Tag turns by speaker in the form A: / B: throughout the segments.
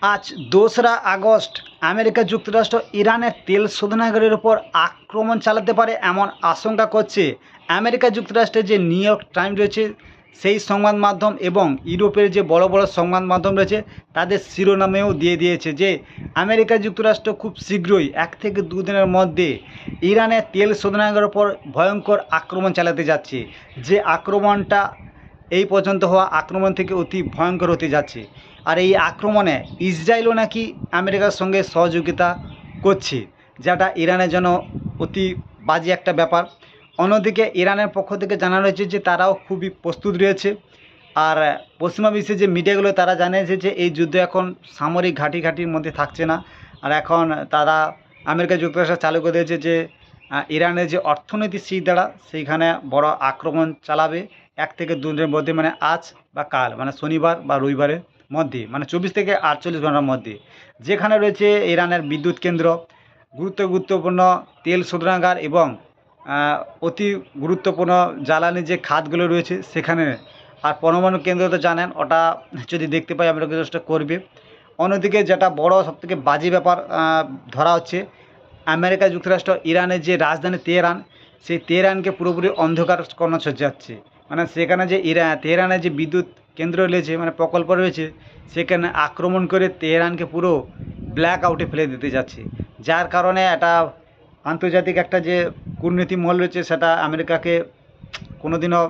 A: আজ ২রা August America যুক্তরাষ্ট্র ইরানের তেল শোধনাগারের ওপর আক্রমণ চালাতে পারে এমন আশঙ্কা করছে আমেরিকা যুক্তরাষ্ট্রের যে নিউ ইয়র্ক টাইমস রয়েছে সেই সংবাদ মাধ্যম এবং ইউরোপের যে বড় বড় সংবাদ মাধ্যম রয়েছে তাদের শিরোনামেও দিয়ে দিয়েছে যে আমেরিকা যুক্তরাষ্ট্র খুব শীঘ্রই ১ থেকে ২ দিনের মধ্যে ইরানের তেল শোধনাগারের ওপর ভয়ঙ্কর আক্রমণ চালাতে যাচ্ছে, যে আক্রমণটা এই পর্যন্ত হওয়া আক্রমণ থেকে অতি ভয়ঙ্কর হতে যাচ্ছে। আর এই আক্রমণে ইসরায়েলও নাকি আমেরিকার সঙ্গে সহযোগিতা করছে, যেটা ইরানের জন্য অতি বাজে একটা ব্যাপার। অন্যদিকে ইরানের পক্ষ থেকে জানানো হয়েছে যে তারাও খুবই প্রস্তুত রয়েছে। আর পশ্চিমা বিশ্বের যে মিডিয়াগুলো তারা জানিয়েছে যে এই যুদ্ধ এখন সামরিক ঘাঁটির মধ্যে থাকছে না। আর এখন তারা আমেরিকা যুক্তরাষ্ট্র চালু করে দিয়েছে যে ইরানের যে অর্থনৈতিক দ্বারা সেইখানে বড় আক্রমণ চালাবে ১ থেকে ২ দিনের মধ্যে, মানে আজ বা কাল, মানে শনিবার বা রবিবারের মধ্যে, মানে ২৪ থেকে ৪৮ ঘন্টার মধ্যে। যেখানে রয়েছে ইরানের বিদ্যুৎ কেন্দ্র, গুরুত্বপূর্ণ তেল শোধনাগার এবং অতি গুরুত্বপূর্ণ জ্বালানি যে খাতগুলো রয়েছে সেখানে। আর পরমাণু কেন্দ্র তো জানেন, ওটা যদি দেখতে পাই আমেরিকা যুক্তরাষ্ট্র করবে। অন্যদিকে যেটা বড় সবথেকে বাজে ব্যাপার ধরা হচ্ছে, আমেরিকা যুক্তরাষ্ট্র ইরানের যে রাজধানী তেহরান, সেই তেহরানকে পুরোপুরি অন্ধকার করানো যাচ্ছে। মানে সেখানে যে তেহরানের যে বিদ্যুৎ কেন্দ্র রয়েছে, মানে প্রকল্প রয়েছে, সেখানে আক্রমণ করে তেহরানকে পুরো ব্ল্যাক আউটে ফেলে দিতে যাচ্ছে। যার কারণে একটা আন্তর্জাতিক একটা যে কূটনীতি মহল রয়েছে সেটা আমেরিকাকে কোনোদিনও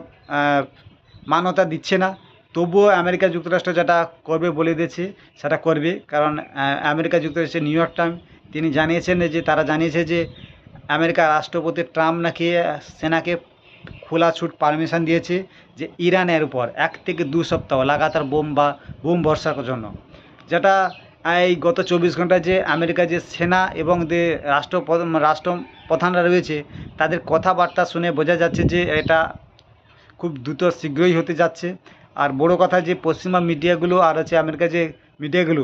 A: মান্যতা দিচ্ছে না। তবুও আমেরিকা যুক্তরাষ্ট্র যেটা করবে বলে দিয়েছে সেটা করবে, কারণ আমেরিকা যুক্তরাষ্ট্রের নিউ ইয়র্ক টাইমস তিনি জানিয়েছেন যে তারা জানিয়েছে যে আমেরিকার রাষ্ট্রপতি ট্রাম্প নাকি সেনাকে খোলা ছুট পারমিশন দিয়েছে যে ইরানের উপর ১ থেকে ২ সপ্তাহ লাগাতার বোম বর্ষার জন্য। যেটা এই গত ২৪ ঘন্টায় যে আমেরিকার যে সেনা এবং যে রাষ্ট্রপ্রধানরা রয়েছে তাদের কথাবার্তা শুনে বোঝা যাচ্ছে যে এটা খুব দ্রুত শীঘ্রই হতে যাচ্ছে। আর বড় কথা যে পশ্চিমা মিডিয়াগুলো আর হচ্ছে আমেরিকার যে মিডিয়াগুলো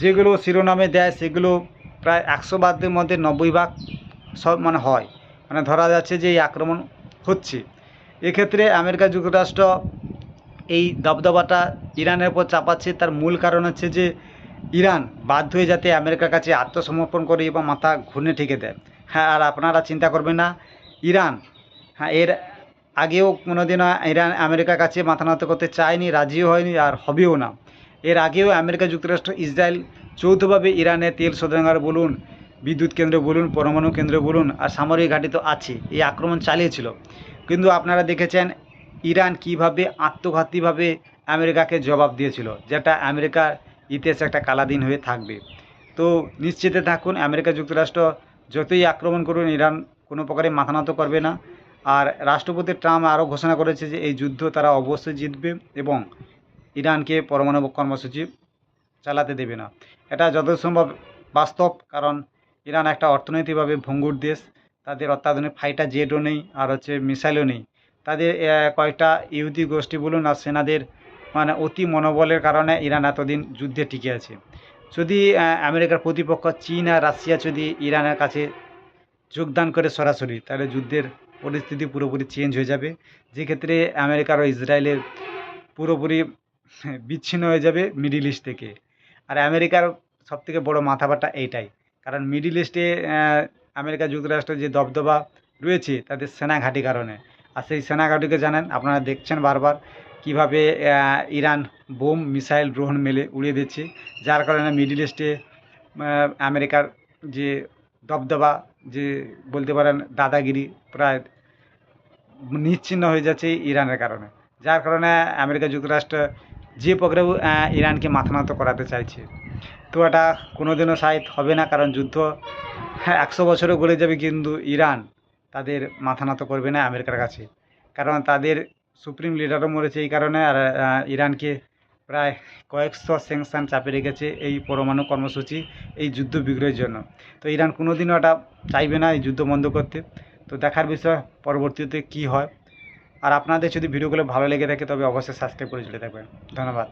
A: যেগুলো শিরোনামে দেয় সেগুলো প্রায় ১০০ ভাগের মধ্যে ৯০ ভাগ সব মানে হয়, মানে ধরা যাচ্ছে যে এই আক্রমণ হচ্ছে। এক্ষেত্রে আমেরিকা যুক্তরাষ্ট্র এই দবদবাটা ইরানের উপর চাপাচ্ছে, তার মূল কারণ হচ্ছে যে ইরান বাধ্য হয়ে যাতে আমেরিকার কাছে আত্মসমর্পণ করে এবং মাথা ঘুরে ঠেকে দেয়। হ্যাঁ, আর আপনারা চিন্তা করবেন না, ইরান এর আগেও কোনোদিনও ইরান আমেরিকার কাছে মাথা নত করতে চায়নি, রাজিও হয়নি, আর হবেও না। এর আগেও আমেরিকা যুক্তরাষ্ট্র ইসরায়েল যৌথভাবে ইরানের তেল শোধনাগার বলুন, বিদ্যুৎ কেন্দ্র বলুন, পরমাণু কেন্দ্র বলুন, আর সামরিক ঘাঁটি তো আছে, এই আক্রমণ চালিয়েছিল। কিন্তু আপনারা দেখেছেন ইরান কীভাবে আত্মঘাতীভাবে আমেরিকাকে জবাব দিয়েছিল, যেটা আমেরিকার ইতিহাসে একটা কালাদিন হয়ে থাকবে। তো নিশ্চিতে থাকুন, আমেরিকা যুক্তরাষ্ট্র যতই আক্রমণ করুন ইরান কোনো প্রকারে মাথা নত করবে না। আর রাষ্ট্রপতি ট্রাম্প আরও ঘোষণা করেছে যে এই যুদ্ধ তারা অবশ্যই জিতবে এবং ইরানকে পরমাণু কর্মসূচি চালাতে দেবে না। এটা যত সম্ভব বাস্তব, কারণ ইরান একটা অর্থনৈতিকভাবে ভঙ্গুর দেশ। তাদের অত্যাধুনিক ফাইটার জেটও নেই, আর হচ্ছে মিসাইলও নেই। তাদের কয়েকটা ইহুদি গোষ্ঠী বলুন আর সেনাদের মানে অতি মনোবলের কারণে ইরান এতদিন যুদ্ধে টিকে আছে। যদি আমেরিকার প্রতিপক্ষ চীন আর রাশিয়া যদি ইরানের কাছে যোগদান করে সরাসরি, তাহলে যুদ্ধের পরিস্থিতি পুরোপুরি চেঞ্জ হয়ে যাবে, যেক্ষেত্রে আমেরিকার ও ইসরায়েলের পুরোপুরি বিচ্ছিন্ন হয়ে যাবে মিডিল ইস্ট থেকে। আর আমেরিকার সবথেকে বড় মাথা ব্যথা এইটাই, কারণ মিডিল ইস্টে আমেরিকা যুক্তরাষ্ট্রের যে দবদবা রয়েছে তাদের সেনা ঘাঁটি কারণে। আর সেই সেনা ঘাঁটিকে জানেন, আপনারা দেখছেন বারবার কীভাবে ইরান বোম মিসাইল ড্রোন মেলে উড়িয়ে দিচ্ছে, যার কারণে মিডিল ইস্টে আমেরিকার যে দবদবা, যে বলতে পারেন দাদাগিরি, প্রায় নিশ্চিহ্ন হয়ে যাচ্ছে ইরানের কারণে। যার কারণে আমেরিকা যুক্তরাষ্ট্র যে প্রকারেও ইরানকে মাথা নত করাতে চাইছে। তো এটা কোনোদিনও শায়দ হবে না, কারণ যুদ্ধ ১০০ বছরও গলে যাবে কিন্তু ইরান তাদের মাথা নত করবে না আমেরিকার কাছে, কারণ তাদের সুপ্রিম লিডারও মরেছে এই কারণে। আর ইরানকে প্রায় কয়েকশো স্যাংশন চাপিয়ে রেখেছে এই পরমাণু কর্মসূচি, এই যুদ্ধ বিগ্রহের জন্য। তো ইরান কোনোদিনও এটা চাইবে না এই যুদ্ধ বন্ধ করতে। তো দেখার বিষয় পরবর্তীতে কী হয়। আর আপনাদের যদি ভিডিওগুলো ভালো লেগে থাকে তবে অবশ্যই সাবস্ক্রাইব করে চলে থাকবেন। ধন্যবাদ।